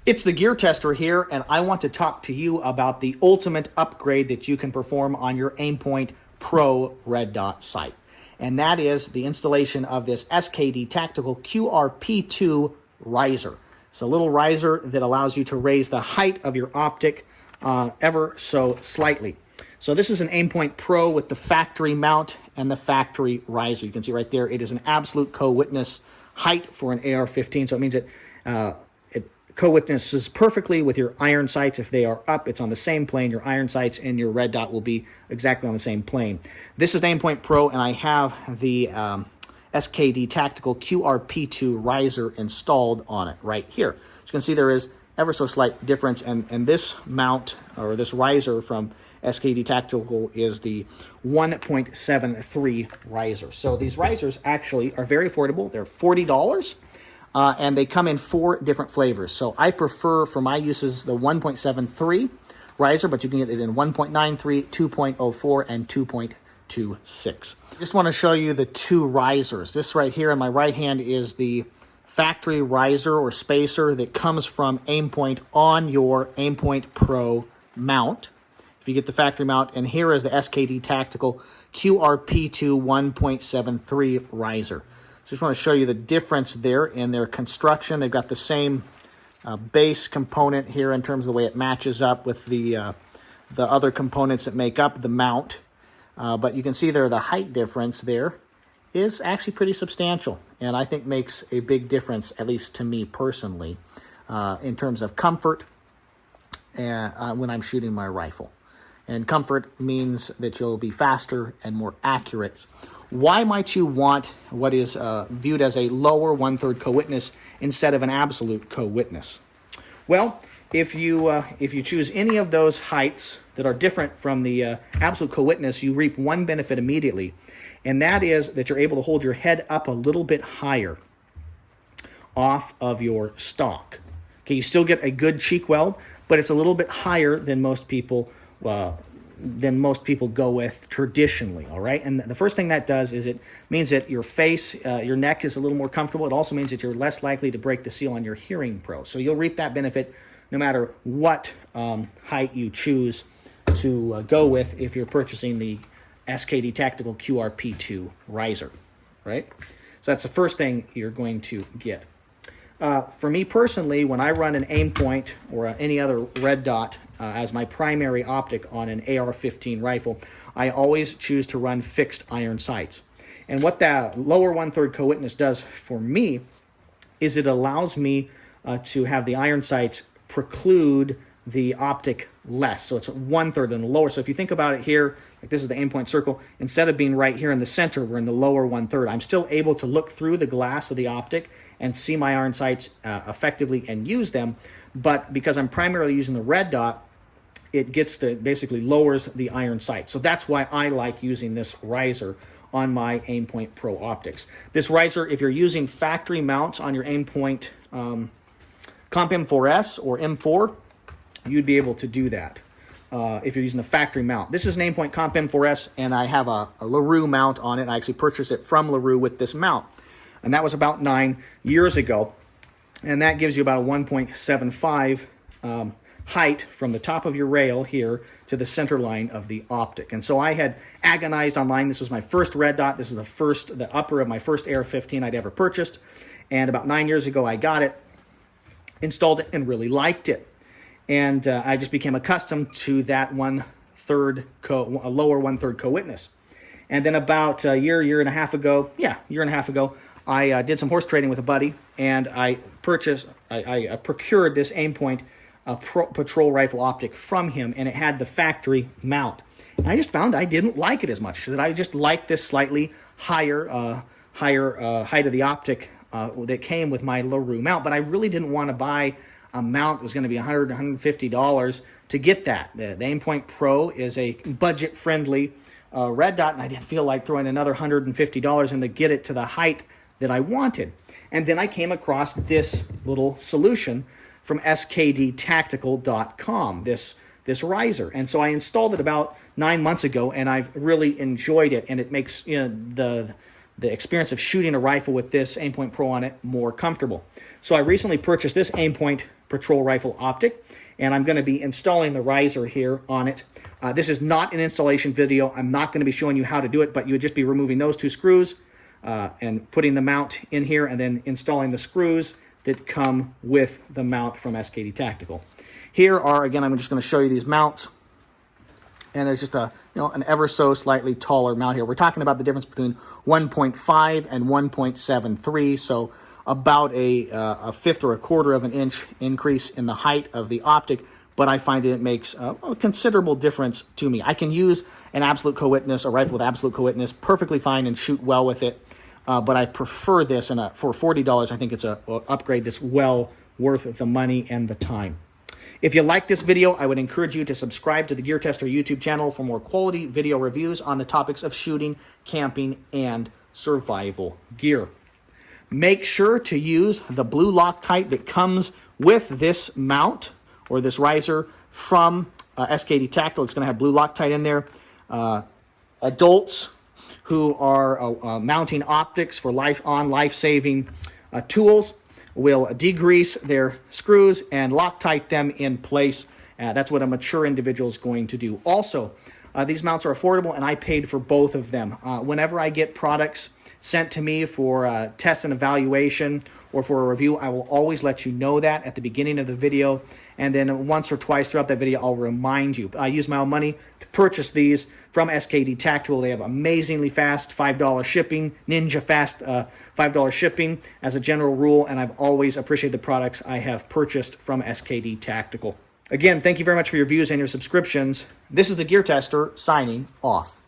It's the Gear Tester here, and I want to talk to you about the ultimate upgrade that you can perform on your Aimpoint PRO red dot sight. And that is the installation of this SKD Tactical QRP2 riser. It's a little riser that allows you to raise the height of your optic ever so slightly. So this is an Aimpoint PRO with the factory mount and the factory riser. You can see right there, it is an absolute co-witness height for an AR-15. So it means it co-witnesses perfectly with your iron sights. If they are up, it's on the same plane. Your iron sights and your red dot will be exactly on the same plane. This is Aimpoint PRO, and I have the SKD Tactical QRP2 riser installed on it right here. So you can see there is ever so slight difference, and this mount, or this riser from SKD Tactical, is the 1.73 riser. So these risers actually are very affordable. They're $40. And they come in 4 different flavors. So I prefer, for my uses, the 1.73 riser, but you can get it in 1.93, 2.04, and 2.26. I just want to show you the 2 risers. This right here in my right hand is the factory riser or spacer that comes from Aimpoint on your Aimpoint PRO mount. If you get the factory mount, and here is the SKD Tactical QRP2 1.73 riser. So just want to show you the difference there in their construction. They've got the same base component here in terms of the way it matches up with the other components that make up the mount. But you can see there the height difference there is actually pretty substantial, and I think makes a big difference, at least to me personally, in terms of comfort when I'm shooting my rifle. And comfort means that you'll be faster and more accurate. Why might you want what is viewed as a lower 1/3 co-witness instead of an absolute co-witness? Well, if you choose any of those heights that are different from the absolute co-witness, you reap one benefit immediately, and that is that you're able to hold your head up a little bit higher off of your stock. Okay, you still get a good cheek weld, but it's a little bit higher than most people go with traditionally, all right? And the first thing that does is it means that your face, your neck is a little more comfortable. It also means that you're less likely to break the seal on your hearing pro. So you'll reap that benefit no matter what height you choose to go with if you're purchasing the SKD Tactical QRP2 riser, right? So that's the first thing you're going to get. For me personally, when I run an Aimpoint or any other red dot as my primary optic on an AR-15 rifle, I always choose to run fixed iron sights. And what that lower 1/3 co-witness does for me is it allows me to have the iron sights preclude the optic less. So it's 1/3 in the lower. So if you think about it here, like this is the Aimpoint circle, instead of being right here in the center, we're in the lower 1/3. I'm still able to look through the glass of the optic and see my iron sights effectively and use them. But because I'm primarily using the red dot, it basically lowers the iron sight. So that's why I like using this riser on my Aimpoint PRO optics. This riser, if you're using factory mounts on your Aimpoint Comp M4S or M4, you'd be able to do that if you're using the factory mount. This is an Aimpoint Comp M4S, and I have a LaRue mount on it. I actually purchased it from LaRue with this mount, and that was about 9 years ago. And that gives you about a 1.75 height from the top of your rail here to the center line of the optic. And so I had agonized online. This was my first red dot. This is the upper of my first AR-15 I'd ever purchased. And about 9 years ago, I got it, installed it, and really liked it. And I just became accustomed to that lower 1/3 co-witness. And then about a year and a half ago, I did some horse trading with a buddy, and I procured this Aimpoint patrol rifle optic from him, and it had the factory mount. And I just found I didn't like it as much, that I just liked this slightly higher height of the optic that came with my LaRue mount, but I really didn't want to buy a mount that was going to be $100, $150 to get that. The Aimpoint PRO is a budget-friendly red dot, and I didn't feel like throwing another $150 in to get it to the height that I wanted. And then I came across this little solution from skdtactical.com, this riser. And so I installed it about 9 months ago, and I've really enjoyed it, and it makes the experience of shooting a rifle with this Aimpoint PRO on it more comfortable. So I recently purchased this Aimpoint patrol rifle optic. And I'm going to be installing the riser here on it. This is not an installation video. I'm not going to be showing you how to do it, but you would just be removing those 2 screws and putting the mount in here and then installing the screws that come with the mount from SKD Tactical. Here are, again, I'm just going to show you these mounts. And there's just a, an ever so slightly taller mount here. We're talking about the difference between 1.5 and 1.73, so about a fifth or a quarter of an inch increase in the height of the optic, but I find that it makes a considerable difference to me. I can use an absolute co-witness, a rifle with absolute co-witness, perfectly fine and shoot well with it, but I prefer this, and for $40, I think it's an upgrade that's well worth the money and the time. If you like this video, I would encourage you to subscribe to the TheGearTester YouTube channel for more quality video reviews on the topics of shooting, camping, and survival gear. Make sure to use the blue Loctite that comes with this mount or this riser from SKD Tactical. It's going to have blue Loctite in there. Adults who are mounting optics for life-saving tools will degrease their screws and Loctite them in place. That's what a mature individual is going to do. Also, these mounts are affordable, and I paid for both of them. Whenever I get products sent to me for test and evaluation or for a review, I will always let you know that at the beginning of the video, and then once or twice throughout that video, I'll remind you. I use my own money to purchase these from SKD Tactical. They have amazingly fast $5 shipping, ninja fast $5 shipping as a general rule, and I've always appreciated the products I have purchased from SKD Tactical. Again, thank you very much for your views and your subscriptions. This is the TheGearTester signing off.